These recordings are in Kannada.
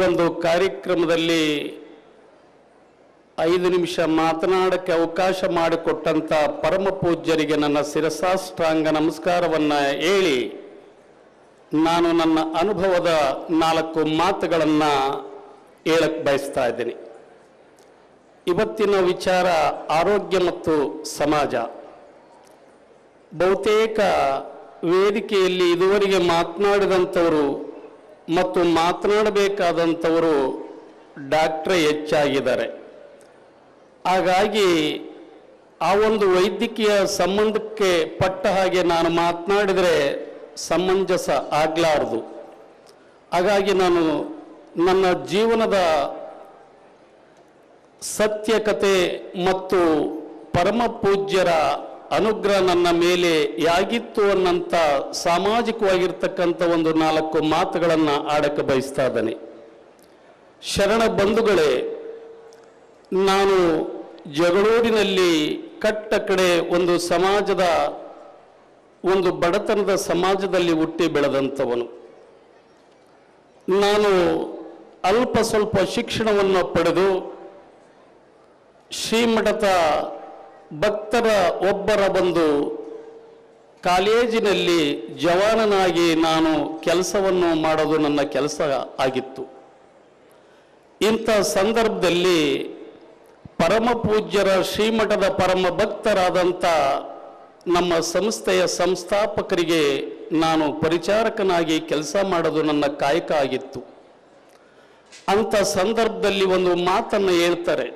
ಒಂದು ಕಾರ್ಯಕ್ರಮದಲ್ಲಿ 5 ನಿಮಿಷ ಮಾತನಾಡಕ್ಕೆ ಅವಕಾಶ ಮಾಡಿಕೊಟ್ಟಂತ ಪರಮ ಪೂಜ್ಯರಿಗೆ ನನ್ನ ಶಿರಸಾಷ್ಟಾಂಗ ನಮಸ್ಕಾರವನ್ನು ಹೇಳಿ ನಾನು ನನ್ನ ಅನುಭವದ 4 ಮಾತುಗಳನ್ನು ಹೇಳಕ್ಕೆ ಬಯಸ್ತಾ ಇದ್ದೀನಿ. ಇವತ್ತಿನ ವಿಚಾರ ಆರೋಗ್ಯ ಮತ್ತು ಸಮಾಜ. ಬಹುತೇಕ ವೇದಿಕೆಯಲ್ಲಿ ಇದುವರೆಗೆ ಮಾತನಾಡಿದಂಥವರು ಮತ್ತು ಮಾತನಾಡಬೇಕಾದಂಥವರು ಡಾಕ್ಟ್ರೇ ಹೆಚ್ಚಾಗಿದ್ದಾರೆ. ಹಾಗಾಗಿ ಆ ಒಂದು ವೈದ್ಯಕೀಯ ಸಂಬಂಧಕ್ಕೆ ಪಟ್ಟ ಹಾಗೆ ನಾನು ಮಾತನಾಡಿದರೆ ಸಮಂಜಸ ಆಗಲಾರದು. ಹಾಗಾಗಿ ನಾನು ನನ್ನ ಜೀವನದ ಸತ್ಯಕತೆ ಮತ್ತು ಪರಮ ಪೂಜ್ಯರ ಅನುಗ್ರಹ ನನ್ನ ಮೇಲೆ ಯಾಗಿತ್ತು ಅನ್ನಂಥ ಸಾಮಾಜಿಕವಾಗಿರ್ತಕ್ಕಂಥ ಒಂದು 4 ಮಾತುಗಳನ್ನು ಆಡಕ್ಕೆ ಬಯಸ್ತಾ ಇದ್ದೇನೆ. ಶರಣ ಬಂಧುಗಳೇ, ನಾನು ಜಗಳೂರಿನಲ್ಲಿ ಕಟ್ಟ ಕಡೆ ಒಂದು ಸಮಾಜದ ಒಂದು ಬಡತನದ ಸಮಾಜದಲ್ಲಿ ಹುಟ್ಟಿ ಬೆಳೆದಂಥವನು. ನಾನು ಅಲ್ಪ ಸ್ವಲ್ಪ ಶಿಕ್ಷಣವನ್ನು ಪಡೆದು ಶ್ರೀಮಠದ ಭಕ್ತರ ಒಬ್ಬರ ಬಂದು ಕಾಲೇಜಿನಲ್ಲಿ ಜವಾನನಾಗಿ ನಾನು ಕೆಲಸವನ್ನು ಮಾಡೋದು ನನ್ನ ಕೆಲಸ ಆಗಿತ್ತು. ಇಂಥ ಸಂದರ್ಭದಲ್ಲಿ ಪರಮ ಪೂಜ್ಯರ ಶ್ರೀಮಠದ ಪರಮ ಭಕ್ತರಾದಂಥ ನಮ್ಮ ಸಂಸ್ಥೆಯ ಸಂಸ್ಥಾಪಕರಿಗೆ ನಾನು ಪರಿಚಾರಕನಾಗಿ ಕೆಲಸ ಮಾಡೋದು ನನ್ನ ಕಾಯಕ ಆಗಿತ್ತು. ಅಂಥ ಸಂದರ್ಭದಲ್ಲಿ ಒಂದು ಮಾತನ್ನು ಹೇಳ್ತಾರೆ,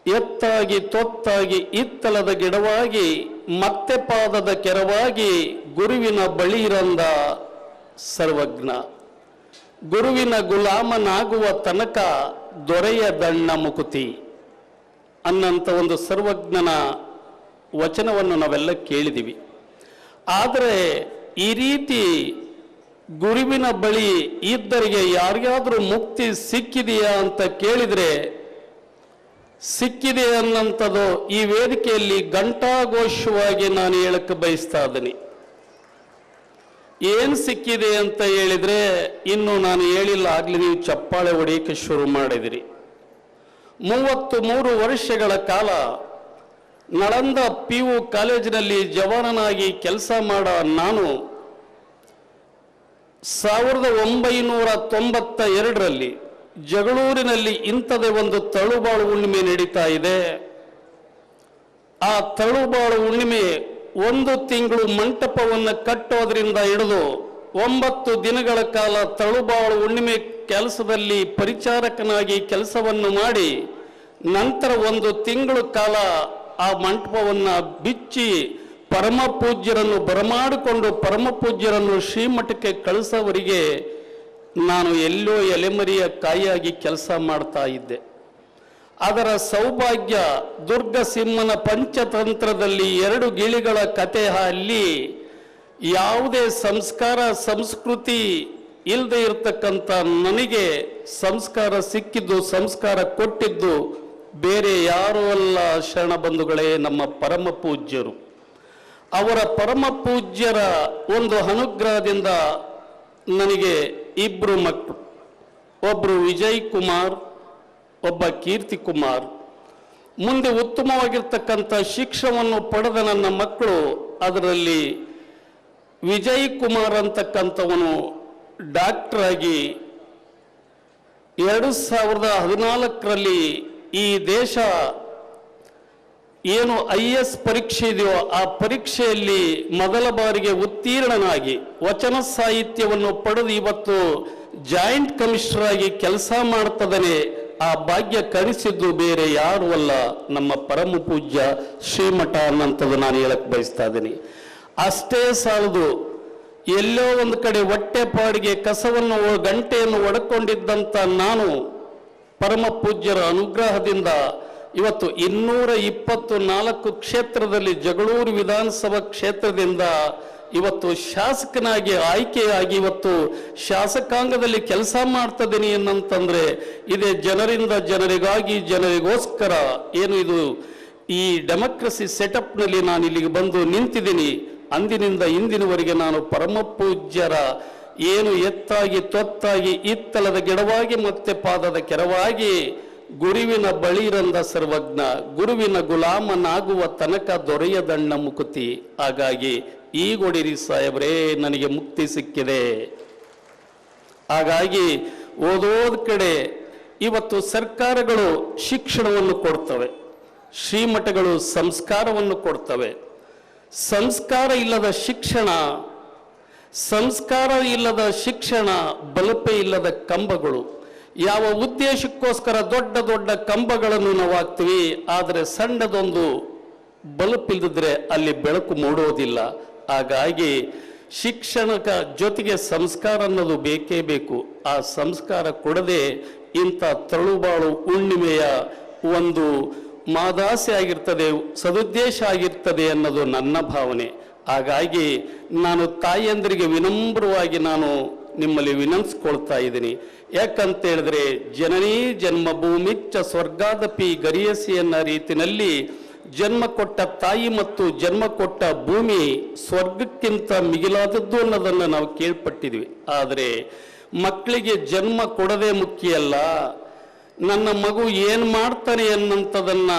ಎತ್ತಾಗಿ ತೊತ್ತಾಗಿ ಇತ್ತಲದ ಗಿಡವಾಗಿ ಮತ್ತೆ ಪಾದದ ಕೆರವಾಗಿ ಗುರುವಿನ ಬಳಿ ಇರಂದ ಸರ್ವಜ್ಞ, ಗುರುವಿನ ಗುಲಾಮನಾಗುವ ತನಕ ದೊರೆಯ ದಣ್ಣ ಮುಕುತಿ ಅನ್ನಂಥ ಒಂದು ಸರ್ವಜ್ಞನ ವಚನವನ್ನು ನಾವೆಲ್ಲ ಕೇಳಿದ್ದೀವಿ. ಆದರೆ ಈ ರೀತಿ ಗುರುವಿನ ಬಳಿ ಇದ್ದರಿಗೆ ಯಾರಿಗಾದರೂ ಮುಕ್ತಿ ಸಿಕ್ಕಿದೆಯಾ ಅಂತ ಕೇಳಿದರೆ ಸಿಕ್ಕಿದೆ ಅನ್ನಂಥದ್ದು ಈ ವೇದಿಕೆಯಲ್ಲಿ ಘಂಟಾಘೋಷವಾಗಿ ನಾನು ಹೇಳಕ್ಕೆ ಬಯಸ್ತಾ ಇದ್ದೀನಿ. ಏನು ಸಿಕ್ಕಿದೆ ಅಂತ ಹೇಳಿದರೆ ಇನ್ನು ನಾನು ಹೇಳಿಲ್ಲ, ಆಗಲಿ ನೀವು ಚಪ್ಪಾಳೆ ಹೊಡೆಯಕ್ಕೆ ಶುರು ಮಾಡಿದಿರಿ. 33 ವರ್ಷಗಳ ಕಾಲ ನಳಂದ PU ಕಾಲೇಜಿನಲ್ಲಿ ಜವಾನನಾಗಿ ಕೆಲಸ ಮಾಡೋ ನಾನು 1992ರಲ್ಲಿ ಜಗಳೂರಿನಲ್ಲಿ ಇಂಥದೇ ಒಂದು ತಳುಬಾಳು ಹುಣ್ಣಿಮೆ ನಡೀತಾ ಇದೆ. ಆ ತಳುಬಾಳು ಹುಣ್ಣಿಮೆ 1 ತಿಂಗಳು ಮಂಟಪವನ್ನು ಕಟ್ಟೋದ್ರಿಂದ ಹಿಡಿದು 9 ದಿನಗಳ ಕಾಲ ತಳುಬಾಳು ಹುಣ್ಣಿಮೆ ಕೆಲಸದಲ್ಲಿ ಪರಿಚಾರಕನಾಗಿ ಕೆಲಸವನ್ನು ಮಾಡಿ ನಂತರ 1 ತಿಂಗಳ ಕಾಲ ಆ ಮಂಟಪವನ್ನು ಬಿಚ್ಚಿ ಪರಮ ಪೂಜ್ಯರನ್ನು ಬರಮಾಡಿಕೊಂಡು ಪರಮ ಪೂಜ್ಯರನ್ನು ಶ್ರೀಮಠಕ್ಕೆ ಕಳಿಸೋವರಿಗೆ ನಾನು ಎಲ್ಲೋ ಎಲೆಮರಿಯ ಕಾಯಿಯಾಗಿ ಕೆಲಸ ಮಾಡ್ತಾ ಇದ್ದೆ. ಅದರ ಸೌಭಾಗ್ಯ ದುರ್ಗಸಿಂಹನ ಪಂಚತಂತ್ರದಲ್ಲಿ 2 ಗಿಳಿಗಳ ಕತೆ ಅಲ್ಲಿ ಯಾವುದೇ ಸಂಸ್ಕಾರ ಸಂಸ್ಕೃತಿ ಇಲ್ಲದೆ ಇರತಕ್ಕಂಥ ನನಗೆ ಸಂಸ್ಕಾರ ಸಿಕ್ಕಿದ್ದು, ಸಂಸ್ಕಾರ ಕೊಟ್ಟಿದ್ದು ಬೇರೆ ಯಾರೂ ಅಲ್ಲ ಶರಣ ಬಂಧುಗಳೇ, ನಮ್ಮ ಪರಮ ಪೂಜ್ಯರು. ಅವರ ಪರಮ ಪೂಜ್ಯರ ಒಂದು ಅನುಗ್ರಹದಿಂದ ನನಗೆ 2 ಮಕ್ಕಳು, ಒಬ್ಬರು ವಿಜಯ್ ಕುಮಾರ್, ಒಬ್ಬ ಕೀರ್ತಿ ಕುಮಾರ್. ಮುಂದೆ ಉತ್ತಮವಾಗಿರ್ತಕ್ಕಂಥ ಶಿಕ್ಷಣವನ್ನು ಪಡೆದ ನನ್ನ ಮಕ್ಕಳು, ಅದರಲ್ಲಿ ವಿಜಯ್ ಕುಮಾರ್ ಅಂತಕ್ಕಂಥವನು ಡಾಕ್ಟರ್ ಆಗಿ 2014ರಲ್ಲಿ ಈ ದೇಶ ಏನು IAS ಪರೀಕ್ಷೆ ಇದೆಯೋ ಆ ಪರೀಕ್ಷೆಯಲ್ಲಿ ಮೊದಲ ಬಾರಿಗೆ ಉತ್ತೀರ್ಣನಾಗಿ ವಚನ ಸಾಹಿತ್ಯವನ್ನು ಪಡೆದು ಇವತ್ತು ಜಾಯಿಂಟ್ ಕಮಿಷನರ್ ಆಗಿ ಕೆಲಸ ಮಾಡ್ತದನೆ. ಆ ಭಾಗ್ಯ ಕಳಿಸಿದ್ದು ಬೇರೆ ಯಾರು ಅಲ್ಲ, ನಮ್ಮ ಪರಮ ಪೂಜ್ಯ ಶ್ರೀಮಠ ಅನ್ನಂಥದ್ದು ನಾನು ಹೇಳಕ್ ಬಯಸ್ತಾ ಇದ್ದೀನಿ. ಅಷ್ಟೇ ಸಾಲದು, ಎಲ್ಲೋ ಒಂದು ಕಡೆ ಹೊಟ್ಟೆಪಾಡಿಗೆ ಕಸವನ್ನು ಗಂಟೆಯನ್ನು ಒಡ್ಕೊಂಡಿದ್ದಂಥ ನಾನು ಪರಮ ಪೂಜ್ಯರ ಅನುಗ್ರಹದಿಂದ ಇವತ್ತು 224 ಕ್ಷೇತ್ರದಲ್ಲಿ ಜಗಳೂರು ವಿಧಾನಸಭಾ ಕ್ಷೇತ್ರದಿಂದ ಇವತ್ತು ಶಾಸಕನಾಗಿ ಆಯ್ಕೆಯಾಗಿ ಇವತ್ತು ಶಾಸಕಾಂಗದಲ್ಲಿ ಕೆಲಸ ಮಾಡ್ತಿದ್ದೀನಿ ಅನ್ನಂತಂದ್ರೆ ಇದೇ ಜನರಿಂದ ಜನರಿಗಾಗಿ ಜನರಿಗೋಸ್ಕರ ಏನು ಇದು ಈ ಡೆಮೋಕ್ರಸಿ ಸೆಟಪ್ನಲ್ಲಿ ನಾನು ಇಲ್ಲಿಗೆ ಬಂದು ನಿಂತಿದ್ದೀನಿ. ಅಂದಿನಿಂದ ಇಂದಿನವರೆಗೆ ನಾನು ಪರಮ ಪೂಜ್ಯರ ಏನು ಎತ್ತಾಗಿ ತೊತ್ತಾಗಿ ಇತ್ತಲದ ಗಿಡವಾಗಿ ಮತ್ತೆ ಪಾದದ ಕೆರವಾಗಿ ಗುರುವಿನ ಬಳಿರಂದ ಸರ್ವಜ್ಞ ಗುರುವಿನ ಗುಲಾಮನಾಗುವ ತನಕ ದೊರೆಯದಣ್ಣ ಮುಕುತಿ. ಹಾಗಾಗಿ ಈಗೊಡಿರಿ ಸಾಹೇಬ್ರೇ, ನನಗೆ ಮುಕ್ತಿ ಸಿಕ್ಕಿದೆ. ಹಾಗಾಗಿ ಓದೋದ್ ಕಡೆ ಇವತ್ತು ಸರ್ಕಾರಗಳು ಶಿಕ್ಷಣವನ್ನು ಕೊಡ್ತವೆ, ಶ್ರೀಮಠಗಳು ಸಂಸ್ಕಾರವನ್ನು ಕೊಡ್ತವೆ. ಸಂಸ್ಕಾರ ಇಲ್ಲದ ಶಿಕ್ಷಣ, ಸಂಸ್ಕಾರ ಇಲ್ಲದ ಶಿಕ್ಷಣ ಬಲಪೆ ಇಲ್ಲದ ಕಂಬಗಳು. ಯಾವ ಉದ್ದೇಶಕ್ಕೋಸ್ಕರ ದೊಡ್ಡ ದೊಡ್ಡ ಕಂಬಗಳನ್ನು ನಾವು ಹಾಕ್ತೀವಿ, ಆದರೆ ಸಣ್ಣದೊಂದು ಬಲ್ಪ್ ಇಲ್ಲದಿದ್ರೆ ಅಲ್ಲಿ ಬೆಳಕು ಮೂಡೋದಿಲ್ಲ. ಹಾಗಾಗಿ ಶಿಕ್ಷಣದ ಜೊತೆಗೆ ಸಂಸ್ಕಾರ ಅನ್ನೋದು ಬೇಕೇ ಬೇಕು. ಆ ಸಂಸ್ಕಾರ ಕೊಡದೆ ಇಂಥ ತಳುಬಾಳು ಹುಣ್ಣಿಮೆಯ ಒಂದು ಮಾದಾಸೆ ಆಗಿರ್ತದೆ, ಸದುದ್ದೇಶ ಆಗಿರ್ತದೆ ಅನ್ನೋದು ನನ್ನ ಭಾವನೆ. ಹಾಗಾಗಿ ನಾನು ತಾಯಿಯಂದರಿಗೆ ವಿನಮ್ರವಾಗಿ ನಾನು ನಿಮ್ಮಲ್ಲಿ ವಿನಂತಿಸ್ಕೊಳ್ತಾ ಇದ್ದೀನಿ. ಯಾಕಂತ ಹೇಳಿದ್ರೆ ಜನನೀ ಜನ್ಮಭೂಮಿಚ್ಚ ಸ್ವರ್ಗಾದಪಿ ಗರಿಯಸಿ ಅನ್ನೋ ರೀತಿಯಲ್ಲಿ ಜನ್ಮ ಕೊಟ್ಟ ತಾಯಿ ಮತ್ತು ಜನ್ಮ ಕೊಟ್ಟ ಭೂಮಿ ಸ್ವರ್ಗಕ್ಕಿಂತ ಮಿಗಿಲಾದದ್ದು ಅನ್ನೋದನ್ನು ನಾವು ಕೇಳ್ಪಟ್ಟಿದ್ವಿ. ಆದರೆ ಮಕ್ಕಳಿಗೆ ಜನ್ಮ ಕೊಡದೆ ಮುಖ್ಯ ಅಲ್ಲ, ನನ್ನ ಮಗು ಏನು ಮಾಡ್ತಾನೆ ಅನ್ನಂಥದನ್ನ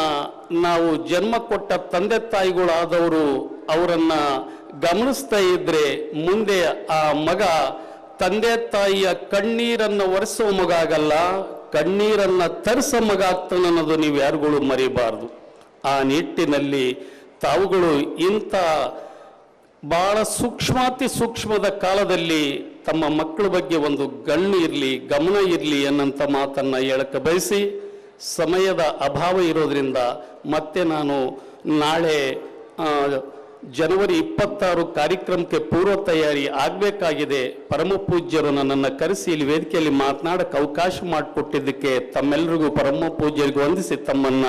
ನಾವು ಜನ್ಮ ಕೊಟ್ಟ ತಂದೆ ತಾಯಿಗಳಾದವರು ಅವರನ್ನ ಗಮನಿಸ್ತಾ ಇದ್ರೆ ಮುಂದೆ ಆ ಮಗ ತಂದೆ ತಾಯಿಯ ಕಣ್ಣೀರನ್ನು ಒರೆಸೋ ಮಗ ಆಗಲ್ಲ, ಕಣ್ಣೀರನ್ನ ತರಿಸೋ ಮಗ ಆಗ್ತಾನೆ ಅನ್ನೋದು ನೀವು ಯಾರುಗಳು ಮರಿಬಾರ್ದು. ಆ ನಿಟ್ಟಿನಲ್ಲಿ ತಾವುಗಳು ಇಂಥ ಬಹಳ ಸೂಕ್ಷ್ಮಾತಿ ಸೂಕ್ಷ್ಮದ ಕಾಲದಲ್ಲಿ ತಮ್ಮ ಮಕ್ಕಳ ಬಗ್ಗೆ ಒಂದು ಗಣ್ಣು ಇರಲಿ, ಗಮನ ಇರಲಿ ಅನ್ನಂಥ ಮಾತನ್ನ ಹೇಳಕ್ಕೆ ಬಯಸಿ, ಸಮಯದ ಅಭಾವ ಇರೋದ್ರಿಂದ ಮತ್ತೆ ನಾನು ನಾಳೆ ಜನವರಿ 26 ಕಾರ್ಯಕ್ರಮಕ್ಕೆ ಪೂರ್ವ ತಯಾರಿ ಆಗಬೇಕಾಗಿದೆ. ಪರಮ ಪೂಜ್ಯರು ನನ್ನನ್ನು ಕರೆಸಿ ಇಲ್ಲಿ ವೇದಿಕೆಯಲ್ಲಿ ಮಾತನಾಡಕ್ಕೆ ಅವಕಾಶ ಮಾಡಿಕೊಟ್ಟಿದ್ದಕ್ಕೆ ತಮ್ಮೆಲ್ಲರಿಗೂ ಪರಮ ಪೂಜ್ಯರಿಗೂ ವಂದಿಸಿ ತಮ್ಮನ್ನ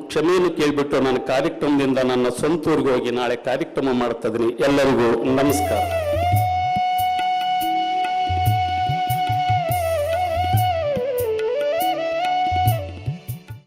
ಕ್ಷಮೆಯನ್ನು ಕೇಳಿಬಿಟ್ಟು ನಾನು ಕಾರ್ಯಕ್ರಮದಿಂದ ನನ್ನ ಸ್ವಂತ ಊರಿಗೆ ಹೋಗಿ ನಾಳೆ ಕಾರ್ಯಕ್ರಮ ಮಾಡ್ತಾ ಇದ್ದೀನಿ. ಎಲ್ಲರಿಗೂ ನಮಸ್ಕಾರ.